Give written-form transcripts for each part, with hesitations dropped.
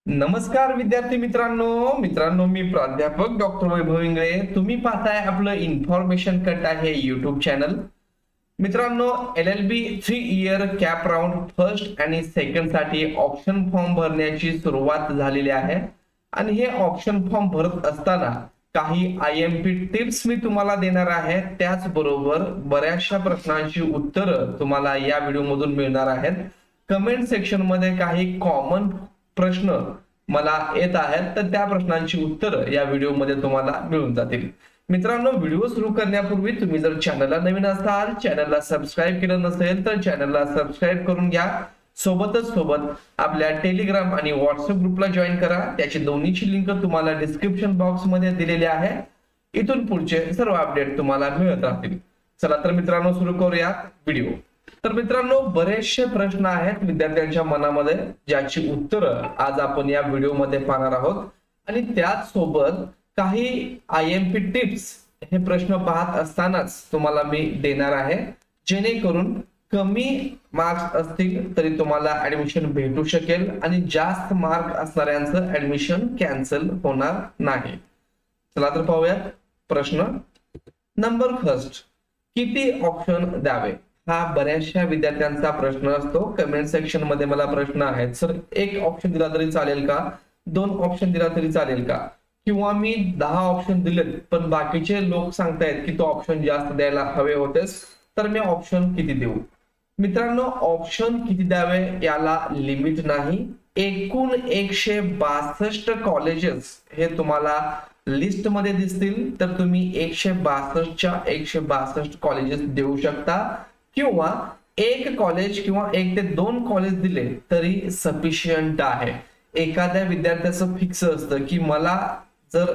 नमस्कार विद्यार्थी मित्रांनो मी प्राध्यापक डॉक्टर वैभव इंगळे. तुम्ही पाहताय आपलं इन्फॉर्मेशन कट आहे युट्यूब चॅनल. मित्रांनो, LLB 3 year cap round first आणि सेकंड साठी ऑप्शन फॉर्म भरण्याची सुरुवात झालेली आहे आणि हे ऑप्शन फॉर्म भरत असताना काही IMP टिप्स मी तुम्हाला देणार आहे. त्याचबरोबर बऱ्याचशा प्रश्नांची उत्तरं तुम्हाला या व्हिडिओ मधून मिळणार आहेत. कमेंट सेक्शन मध्ये काही कॉमन प्रश्न मला येत आहेत, तर त्या प्रश्नांची उत्तरं या व्हिडिओ मध्ये तुम्हाला मिळून जातील. मित्रांनो, व्हिडिओ सुरू करण्यापूर्वी तुम्ही जर चॅनलला नवीन असाल, चॅनलला सबस्क्राईब केलं नसेल तर चॅनलला सबस्क्राईब करून घ्या. सोबत आपल्या टेलिग्राम आणि व्हॉट्सअप ग्रुपला जॉईन करा. त्याची दोन्हीची लिंक तुम्हाला डिस्क्रिप्शन बॉक्स मध्ये दिलेली आहे. इथून पुढचे सर्व अपडेट तुम्हाला मिळत राहतील. चला तर मित्रांनो, सुरू करूया व्हिडिओ. तर मित्रांनो, बरेचसे प्रश्न आहेत विद्यार्थ्यांच्या मनामध्ये, ज्याची उत्तरं आज आपण या व्हिडिओ मध्ये पाहणार आहोत आणि त्याच सोबत काही IMP टिप्स हे प्रश्न पाहत असतानाच तुम्हाला मी देणार आहे, जेणेकरून कमी मार्क्स असतील तरी तुम्हाला ऍडमिशन भेटू शकेल आणि जास्त मार्क असणाऱ्यांचं ऍडमिशन कॅन्सल होणार नाही. चला तर पाहूयात प्रश्न. नंबर फर्स्ट, किती ऑप्शन द्यावे? हा बऱ्याचशा विद्यार्थ्यांचा प्रश्न असतो. कमेंट सेक्शन मध्ये मला प्रश्न आहेत, सर एक ऑप्शन दिला तरी चालेल का, 2 ऑप्शन दिला तरी चालेल का, किंवा मी 10 ऑप्शन दिलेत पण बाकीचे लोक सांगतायत की तो ऑप्शन जास्त द्यायला हवे होतेस, तर मी ऑप्शन किती देऊ? मित्रांनो, ऑप्शन किती द्यावे याला लिमिट नाही. एकूण 162 कॉलेजेस हे तुम्हाला लिस्ट मध्ये दिसतील, तर तुम्ही 162च्या 162 कॉलेजेस देऊ शकता, किंवा एक कॉलेज किंवा 1 ते 2 कॉलेज दिले तरी सफिशियंट आहे. एखाद्या विद्यार्थ्याचं फिक्स असतं की मला जर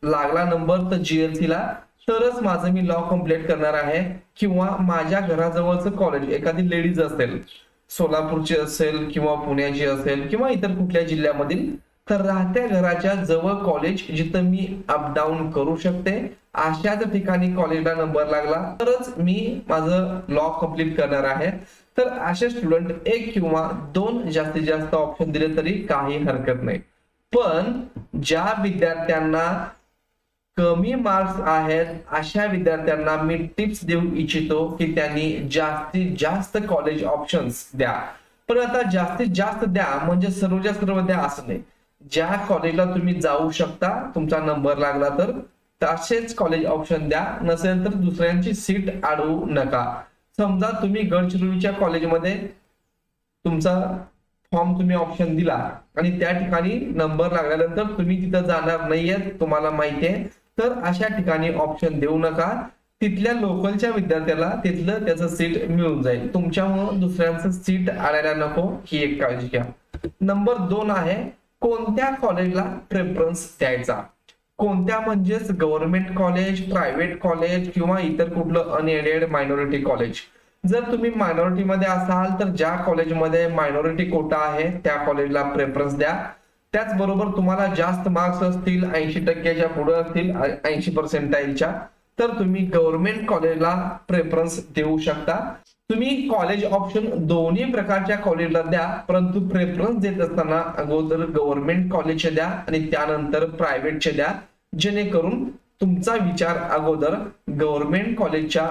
लागला नंबर तर GLC ला तरच माझं मी लॉ कम्प्लीट करणार आहे, किंवा माझ्या घराजवळचं कॉलेज एखादी लेडीज असेल, सोलापूरची असेल किंवा पुण्याची असेल किंवा इतर कुठल्या जिल्ह्यामधील, तर राहत्या घराच्या जवळ कॉलेज जिथं मी अपडाऊन करू शकते अशाच ठिकाणी कॉलेजला नंबर लागला तरच मी माझं लॉ कम्प्लीट करणार आहे. तर असे स्टुडंट 1 किंवा 2 जास्तीत जास्त ऑप्शन दिले तरी काही हरकत नाही. पण ज्या विद्यार्थ्यांना कमी मार्क्स आहेत अशा विद्यार्थ्यांना मी टिप्स देऊ इच्छितो की त्यांनी जास्तीत जास्त कॉलेज ऑप्शन्स द्या. पण आता जास्तीत जास्त द्या म्हणजे सर्वच्या सर्व द्या असं नाही. ज्या कॉलेजला तुम्ही जाऊ शकता, तुमचा नंबर लागला तर तसेच कॉलेज ऑप्शन द्या, नसेल तर दुसऱ्यांची सीट अडवू नका. समजा तुम्ही गडचिरोलीच्या कॉलेजमध्ये तुमचा फॉर्म तुम्ही ऑप्शन दिला आणि त्या ठिकाणी नंबर लागल्यानंतर तुम्ही तिथं जाणार नाहीये, तुम्हाला माहितीये, तर अशा ठिकाणी ऑप्शन देऊ नका. तिथल्या लोकलच्या विद्यार्थ्याला तिथलं त्याचं सीट मिळून जाईल. तुमच्यामुळे दुसऱ्यांचं सीट अडायला नको, ही एक काळजी घ्या. नंबर 2 आहे, कोणत्या कॉलेजला प्रेफरन्स द्यायचा? कोणत्या म्हणजेच गव्हर्नमेंट कॉलेज, प्रायव्हेट कॉलेज किंवा इतर कुठलं अनएडेड मायनॉरिटी कॉलेज. जर तुम्ही मायनॉरिटी मध्ये असाल तर ज्या कॉलेजमध्ये मायनॉरिटी कोटा आहे त्या कॉलेजला प्रेफरन्स द्या. त्याचबरोबर तुम्हाला जास्त मार्क्स असतील, 80% पुढे असतील, 80% तर तुम्ही गव्हर्नमेंट कॉलेजला प्रेफरन्स देऊ शकता. तुम्ही कॉलेज ऑप्शन दोन्ही प्रकारच्या कॉलेजला द्या, परंतु प्रेफरन्स देत असताना अगोदर गव्हर्नमेंट कॉलेजचे द्या आणि त्यानंतर प्रायव्हेटचे द्या, जेणेकरून तुमचा विचार अगोदर गव्हर्नमेंट कॉलेजच्या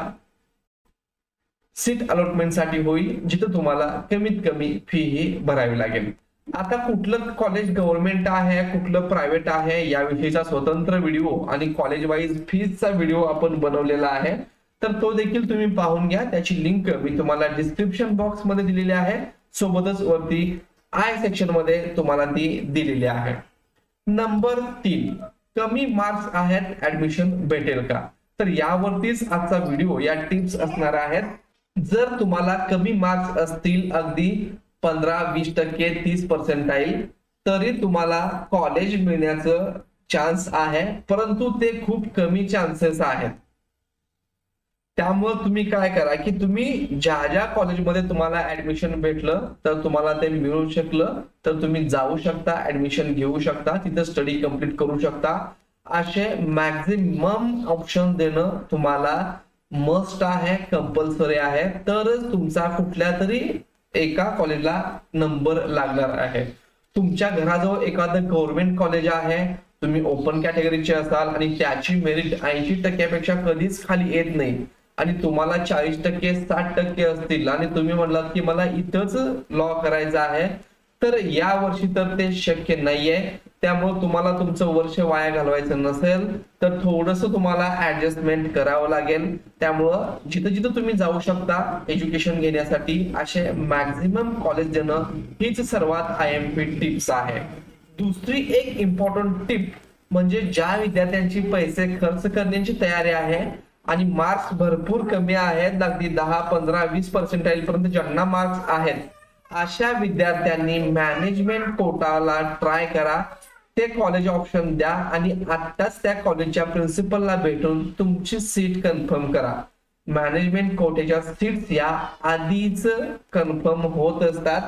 सीट अलॉटमेंट साठी होईल, जिथे तुम्हाला कमीत कमी फी ही भरावी लागेल. आता कुठलं कॉलेज गव्हर्नमेंट आहे, कुठलं प्रायव्हेट आहे याविषयीचा स्वतंत्र व्हिडिओ आणि कॉलेज वाईज फीजचा व्हिडिओ आपण बनवलेला आहे, तर तो देखील तुम्ही पाहून घ्या. त्याची लिंक मी तुम्हाला डिस्क्रिप्शन बॉक्स मध्ये दिलेली आहे, सोबतच वरती आय सेक्शन मध्ये तुम्हाला ती दिलेली आहे. नंबर 3, कमी मार्क्स आहेत, ऍडमिशन भेटेल का? तर यावरतीच आजचा व्हिडिओ, या टिप्स असणार आहेत. जर तुम्हाला कमी मार्क्स असतील, अगदी 15-20%, 30%, तरी तुम्हाला कॉलेज मिळण्याचं चान्स आहे, परंतु ते खूप कमी चान्सेस आहेत. त्यामुळे तुम्ही काय करा की तुम्ही ज्या कॉलेजमध्ये तुम्हाला ऍडमिशन भेटलं तर तुम्हाला ते मिळू शकलं तर तुम्ही जाऊ शकता, ऍडमिशन घेऊ शकता, तिथे स्टडी कंप्लीट करू शकता. असे मॅक्झिमम ऑप्शन देणं तुम्हाला मस्ट आहे, कंपल्सरी आहे, तरच तुमचा कुठल्या तरी एका कॉलेजला नंबर लागणार आहे. तुमच्या घराजवळ एखादं गव्हर्नमेंट कॉलेज आहे, तुम्ही ओपन कॅटेगरीचे असाल आणि त्याची मेरिट 80% कधीच खाली येत नाही आणि तुम्हाला 40% 60% असतील आणि तुम्ही म्हणलात की मला इथंच लॉ करायचा आहे, तर या वर्षी तर ते शक्य नाहीये. त्यामुळे तुम्हाला तुमचं वर्ष वाया घालवायचं नसेल तर थोडस तुम्हाला ऍडजस्टमेंट करावं लागेल. त्यामुळं जिथं जिथं तुम्ही जाऊ शकता एज्युकेशन घेण्यासाठी असे मॅक्झिमम कॉलेज देणं हीच सर्वात IMP टिप्स आहे. दुसरी एक इम्पॉर्टंट टिप म्हणजे ज्या विद्यार्थ्यांची पैसे खर्च करण्याची तयारी आहे आणि मार्क्स भरपूर कमी आहेत, अगदी 10, 15, 20% पर्यंत ज्यांना मार्क्स आहेत, अशा विद्यार्थ्यांनी मॅनेजमेंट कोटाला ट्राय करा. ते कॉलेज ऑप्शन द्या आणि आत्ताच त्या कॉलेजच्या प्रिन्सिपलला भेटून तुमची सीट कन्फर्म करा. मॅनेजमेंट कोटेच्या सीट्स या आधीच कन्फर्म होत असतात.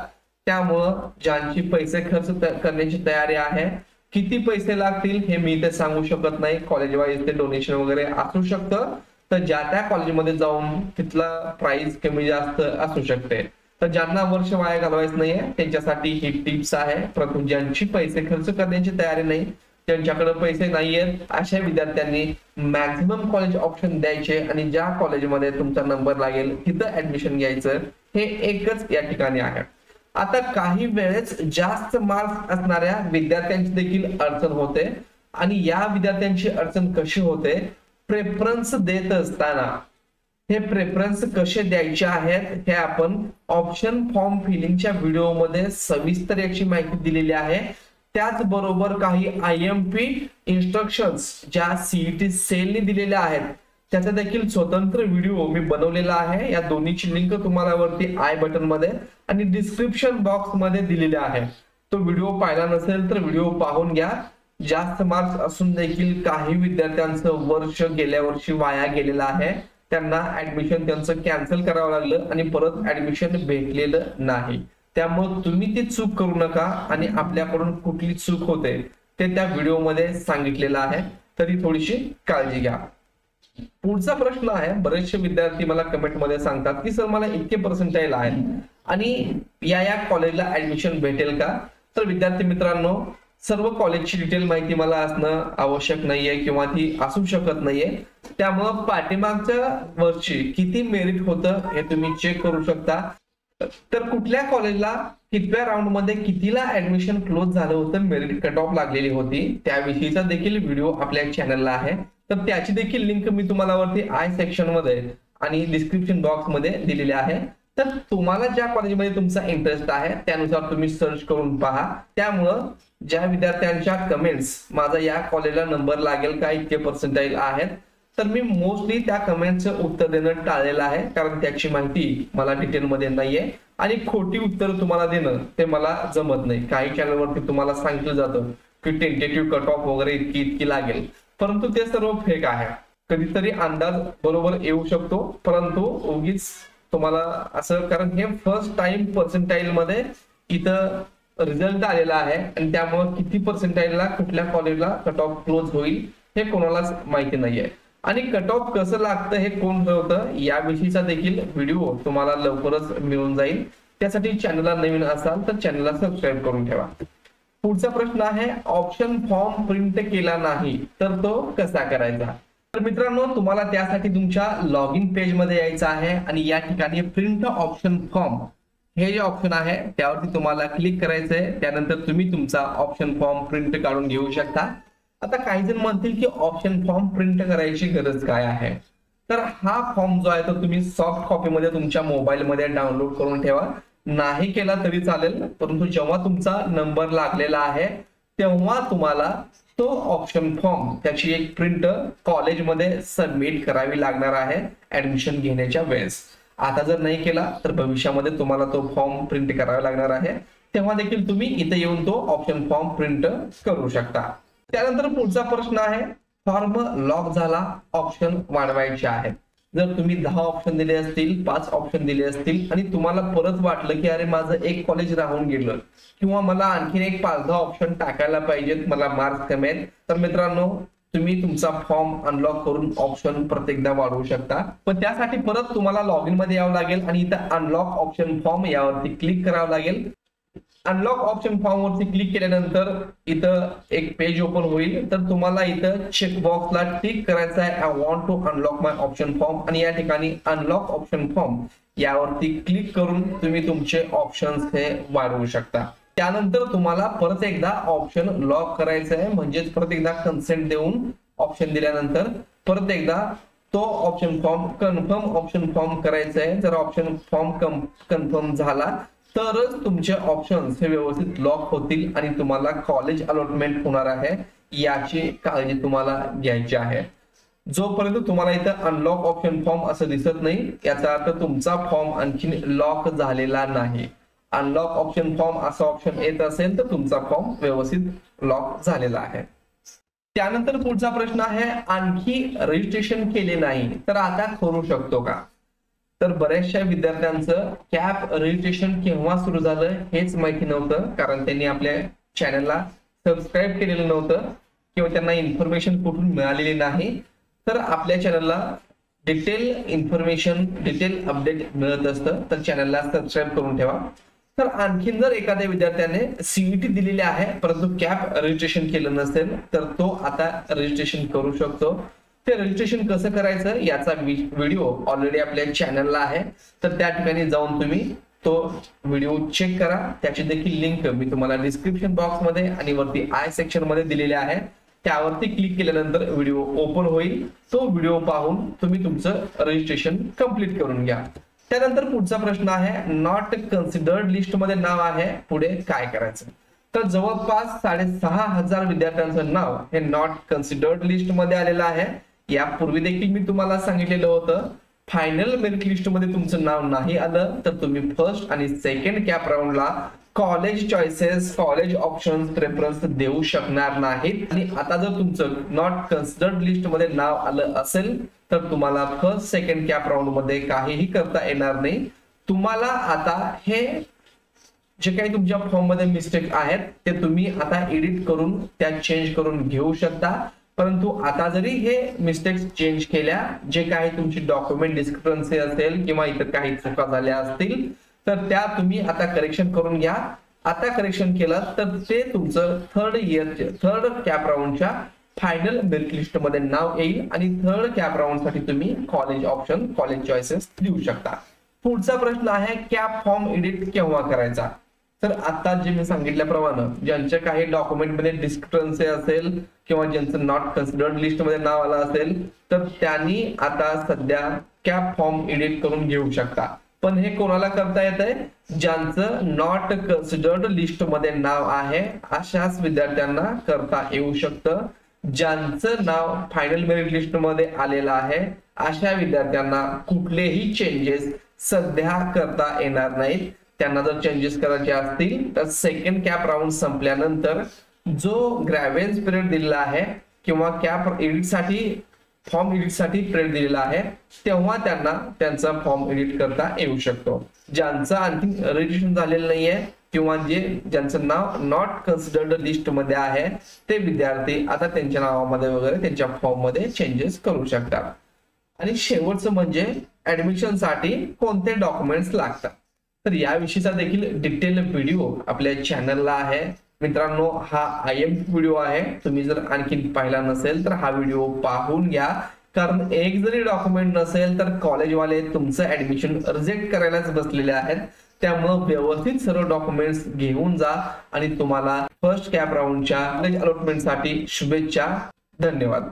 त्यामुळं ज्यांची पैसे खर्च करण्याची तयारी आहे, किती पैसे लागतील हे मी इथे सांगू शकत नाही, कॉलेज वाईज ते डोनेशन वगैरे असू शकतं, तर ज्या त्या कॉलेजमध्ये जाऊन तिथला प्राइस कमी जास्त असू शकते. तर ज्यांना वर्ष वाया घालवायचं नाहीये त्यांच्यासाठी ही टिप्स आहे. परंतु ज्यांची पैसे खर्च करण्याची तयारी नाही, ज्यांच्याकडे पैसे नाहीयेत, अशा विद्यार्थ्यांनी मॅक्झिमम कॉलेज ऑप्शन द्यायचे आणि ज्या कॉलेजमध्ये तुमचा नंबर लागेल तिथं ऍडमिशन घ्यायचं, हे एकच या ठिकाणी आहे. आता काही वेळेस जास्त मार्क्स असणाऱ्या विद्यार्थ्यांची देखील अडचण होते आणि या विद्यार्थ्यांची अडचण कशी होते, प्रेफरन्स देत असताना हे प्रेफरन्स कसे द्यायचे आहेत हे आपण ऑप्शन फॉर्म फिलिंगच्या व्हिडिओमध्ये सविस्तर याची माहिती दिलेली आहे. त्याचबरोबर काही IMP इन्स्ट्रक्शन्स ज्या CET सेलने दिलेल्या आहेत त्याचा देखील स्वतंत्र व्हिडिओ मी बनवलेला आहे. या दोन्हीची लिंक तुम्हाला वरती आय बटन मध्ये आणि डिस्क्रिप्शन बॉक्स मध्ये दिलेले आहे. तो व्हिडिओ पाहिला नसेल तर व्हिडिओ पाहून घ्या. जास्त मार्क्स असून देखील काही विद्यार्थ्यांचं वर्ष गेल्या वर्षी वाया गेलेलं आहे, त्यांना ऍडमिशन त्यांचं कॅन्सल करावं लागलं आणि परत ऍडमिशन भेटलेलं नाही. त्यामुळे तुम्ही ती चूक करू नका आणि आपल्याकडून कुठली चूक होते ते त्या व्हिडिओमध्ये सांगितलेलं आहे, तरी थोडीशी काळजी घ्या. पुढचा प्रश्न आहे, बरेचसे विद्यार्थी मला कमेंट मध्ये सांगतात की सर मला इतके पर्सेंटाइल आहेत आणि या कॉलेजला ऍडमिशन भेटेल का? तर विद्यार्थी मित्रांनो, सर्व कॉलेजची डिटेल माहिती मला असणं आवश्यक नाहीये किंवा ती असू शकत नाहीये. त्यामुळं पाठीमागच्या वर्षी किती मेरिट होतं हे तुम्ही चेक करू शकता. तर कुठल्या कॉलेजला कितव्या राऊंड मध्ये कितीला ऍडमिशन क्लोज झालं होतं, मेरिट कट ऑफ लागलेली होती, त्याविषयीचा देखील व्हिडिओ आपल्या चॅनलला आहे. तर त्याची देखील लिंक मी तुम्हाला वरती आय सेक्शन मध्ये आणि डिस्क्रिप्शन बॉक्स मध्ये दिलेली आहे. तर तुम्हाला ज्या कॉलेजमध्ये तुमचा इंटरेस्ट आहे त्यानुसार तुम्ही सर्च करून पहा. त्यामुळं ज्या विद्यार्थ्यांच्या कमेंट्स माझा या कॉलेजला नंबर लागेल का इतके पर्सेंटाइल आहेत, तर मी मोस्टली त्या कमेंटचं उत्तर देणं टाळलेलं आहे, कारण त्याची माहिती मला डिटेलमध्ये नाहीये आणि खोटी उत्तर तुम्हाला देणं ते मला जमत नाही. काही चॅनलवरती तुम्हाला सांगितलं जातं की टेंटेटिव्ह कट ऑफ वगैरे इतकी लागेल, परंतु ते सर्व फेक आहे. कधीतरी अंदाज बरोबर येऊ शकतो, परंतु उगीच तुम्हाला असं, कारण हे फर्स्ट टाइम पर्सेंटाइल मध्ये इथं रिझल्ट आलेला आहे आणि त्यामुळे किती पर्सेंटाइलला कुठल्या कॉलेजला कट ऑफ क्लोज होईल हे कोणालाच माहिती नाहीये. आणि कट ऑफ कसं लागतं हे कोण ठरवतं याविषयीचा देखील व्हिडिओ तुम्हाला लवकरच मिळून जाईल. त्यासाठी चॅनलला नवीन असाल तर चॅनलला सबस्क्राईब करून ठेवा. पुढचा प्रश्न आहे, ऑप्शन फॉर्म प्रिंट केला नाही तर तो कसा करायचा? तर मित्रांनो, तुम्हाला त्यासाठी तुमच्या लॉग इन पेज मध्ये यायचं आहे आणि या ठिकाणी प्रिंट ऑप्शन फॉर्म हे जे ऑप्शन आहे त्यावरती तुम्हाला क्लिक करायचंय. त्यानंतर तुम्ही तुमचा ऑप्शन फॉर्म प्रिंट काढून घेऊ शकता. आता काही जण म्हणतील की ऑप्शन फॉर्म प्रिंट करायची गरज काय आहे? तर हा फॉर्म जो आहे तो तुम्ही सॉफ्ट कॉपी मध्ये तुमच्या मोबाईल मध्ये डाउनलोड करून ठेवा. नाही केला तरी चालेल, परंतु जेव्हा तुमचा नंबर लागलेला आहे तेव्हा तुम्हाला तो ऑप्शन फॉर्म त्याची एक प्रिंट कॉलेजमध्ये सबमिट करावी लागणार आहे ऍडमिशन घेण्याच्या वेळेस. आता जर नाही केला तर भविष्यामध्ये तुम्हाला तो फॉर्म प्रिंट करावा लागणार आहे, तेव्हा देखील तुम्ही इथे येऊन तो ऑप्शन फॉर्म प्रिंट करू शकता. त्यानंतर पुढचा प्रश्न आहे, फॉर्म लॉक झाला, ऑप्शन वाढवायचे आहेत. जर तुम्ही 10 ऑप्शन दिले असतील, 5 ऑप्शन दिले असतील आणि तुम्हाला परत वाटलं की अरे माझं एक कॉलेज राहून गेलं किंवा मला आणखीन एक 5-10 ऑप्शन टाकायला पाहिजेत, मला मार्क्स कमी आहेत, तर मित्रांनो तुम्ही तुमचा फॉर्म अनलॉक करून ऑप्शन प्रत्येकदा वाढवू शकता. पण त्यासाठी परत तुम्हाला लॉग इन मध्ये यावं लागेल आणि इथं अनलॉक ऑप्शन फॉर्म यावरती क्लिक करावं लागेल. अनलॉक ऑप्शन फॉर्म वरती क्लिक केल्यानंतर इथं एक पेज ओपन होईल. तर तुम्हाला इथं चेकबॉक्सला टिक करायचा आहे, I want to unlock my option form, आणि या ठिकाणी अनलॉक ऑप्शन फॉर्म यावरती क्लिक करून तुम्ही तुमचे ऑप्शन्स हे वाढवू शकता. त्यानंतर तुम्हाला परत एकदा ऑप्शन लॉक करायचं आहे, म्हणजेच परत एकदा कन्सेंट देऊन ऑप्शन दिल्यानंतर परत एकदा तो option form confirm option form करायचा आहे. जर ऑप्शन फॉर्म कन्फर्म झाला तरच तुमचे ऑप्शन्स हे व्यवस्थित लॉक होतील आणि तुम्हाला कॉलेज अलॉटमेंट होणार आहे, याची काळजी तुम्हाला घ्यायची आहे. जोपर्यंत तुम्हाला इथं अनलॉक ऑप्शन फॉर्म असं दिसत नाही, याचा अर्थ तुमचा फॉर्म आणखी लॉक झालेला नाही. अनलॉक ऑप्शन फॉर्म असा ऑप्शन येत असेल तर तुमचा फॉर्म व्यवस्थित लॉक झालेला आहे. त्यानंतर पुढचा प्रश्न आहे, आणखी रजिस्ट्रेशन केले नाही तर आता करू शकतो का? तर बऱ्याचशा विद्यार्थ्यांचं कॅप रजिस्ट्रेशन केव्हा सुरू झालं हेच माहिती नव्हतं, कारण त्यांनी आपल्या चॅनलला सबस्क्राईब केलेलं नव्हतं किंवा त्यांना इन्फॉर्मेशन कुठून मिळालेली नाही. तर आपल्या चॅनलला डिटेल इन्फॉर्मेशन, डिटेल अपडेट मिळत असतं, तर चॅनलला सबस्क्राईब करून ठेवा. तर आणखीन जर एखाद्या विद्यार्थ्याने सीईटी दिलेली आहे परंतु कॅप रजिस्ट्रेशन केलं नसेल तर तो आता रजिस्ट्रेशन करू शकतो. ते रजिस्ट्रेशन कसं करायचं याचा व्हिडिओ ऑलरेडी आपल्या चॅनलला आहे, तर त्या ठिकाणी जाऊन तुम्ही तो व्हिडिओ चेक करा. त्याची देखील लिंक मी तुम्हाला डिस्क्रिप्शन बॉक्स मध्ये आणि वरती आय सेक्शन मध्ये दिलेली आहे. त्यावरती क्लिक केल्यानंतर व्हिडिओ ओपन होईल. तो व्हिडिओ पाहून तुम्ही तुमचं रजिस्ट्रेशन कंप्लीट करून घ्या. त्यानंतर पुढचा प्रश्न आहे, नॉट कन्सिडर्ड लिस्ट मध्ये नाव आहे, पुढे काय करायचं? तर जवळपास 6,500 विद्यार्थ्यांचं नाव हे नॉट कन्सिडर्ड लिस्ट मध्ये आलेलं आहे. यापूर्वी देखील मी तुम्हाला सांगितलेलं होतं, फायनल मेरिट लिस्ट मध्ये तुमचं नाव नाही आलं तर तुम्ही फर्स्ट आणि सेकंड कॅप राऊंडला college choices, college options, preference देऊ शकणार नाहीत. आणि आता जर तुमचं नॉट कन्सिडर्ड लिस्ट मध्ये नाव आलं असेल तर तुम्हाला फर्स्ट सेकंड कॅप राऊंड मध्ये काहीही करता येणार नाही. तुम्हाला आता हे जे काही तुमच्या फॉर्म मध्ये मिस्टेक आहेत ते तुम्ही आता एडिट करून त्या चेंज करून घेऊ शकता. परंतु आता जरी हे मिस्टेक्स चेंज केल्या, जे काही तुमची डॉक्युमेंट डिस्क्रिपन्सी असेल किंवा इतर काही चुका झाल्या असतील तर त्या तुम्ही आता करेक्शन करून घ्या. आता करेक्शन केलं तर ते तुमचं थर्ड कॅप राऊंडच्या फायनल मेरिट लिस्ट मध्ये नाव येईल आणि थर्ड कॅप राऊंड साठी तुम्ही कॉलेज ऑप्शन, कॉलेज चॉईसेस देऊ शकता. पुढचा प्रश्न आहे, कॅप फॉर्म एडिट केव्हा करायचा? तर आता जे मी सांगितल्याप्रमाणे ज्यांच्या काही डॉक्युमेंट मध्ये डिस्क्रिपन्सी असेल किंवा ज्यांचं नॉट कन्सिडर्ड लिस्ट मध्ये नाव आलं असेल तर त्यांनी आता सध्या कॅप फॉर्म एडिट करून घेऊ शकता. पण हे कोणाला करता येत आहे? ज्यांचं नॉट कन्सिडर्ड लिस्ट मध्ये नाव आहे अशाच विद्यार्थ्यांना करता येऊ शकतं. ज्यांचं नाव फायनल मेरिट लिस्ट मध्ये आलेलं आहे अशा विद्यार्थ्यांना कुठलेही चेंजेस सध्या करता येणार नाहीत. त्यांना जर चेंजेस करायचे असतील तर सेकंड कॅप राऊंड संपल्यानंतर जो ग्रॅव्हेन्स पिरियड दिलेला आहे किंवा कॅप एडिट साठी, फॉर्म एडिट साठी पिरियड दिलेला आहे तेव्हा त्यांना त्यांचा फॉर्म एडिट करता येऊ शकतो. ज्यांचं आणखी रजिस्ट्रेशन झालेलं नाहीये किंवा ज्यांचं नाव नॉट कन्सिडर्ड लिस्ट मध्ये आहे ते विद्यार्थी आता त्यांच्या नावामध्ये वगैरे त्यांच्या फॉर्म मध्ये चेंजेस करू शकतात. आणि शेवटचं म्हणजे ऍडमिशन साठी कोणते डॉक्युमेंट्स लागतात, तर याविषयीचा देखील डिटेल व्हिडिओ आपल्या चॅनलला आहे. मित्रांनो, हा IM व्हिडिओ आहे. तुम्ही जर आणखी पाहिला नसेल तर हा व्हिडिओ पाहून घ्या, कारण एक जरी डॉक्युमेंट नसेल तर कॉलेजवाले तुमचं ऍडमिशन रिजेक्ट करायलाच बसलेले आहेत. त्यामुळे व्यवस्थित सर्व डॉक्युमेंट्स घेऊन जा आणि तुम्हाला फर्स्ट कॅप राऊंडच्या कॉलेज अलॉटमेंट साठी शुभेच्छा. धन्यवाद.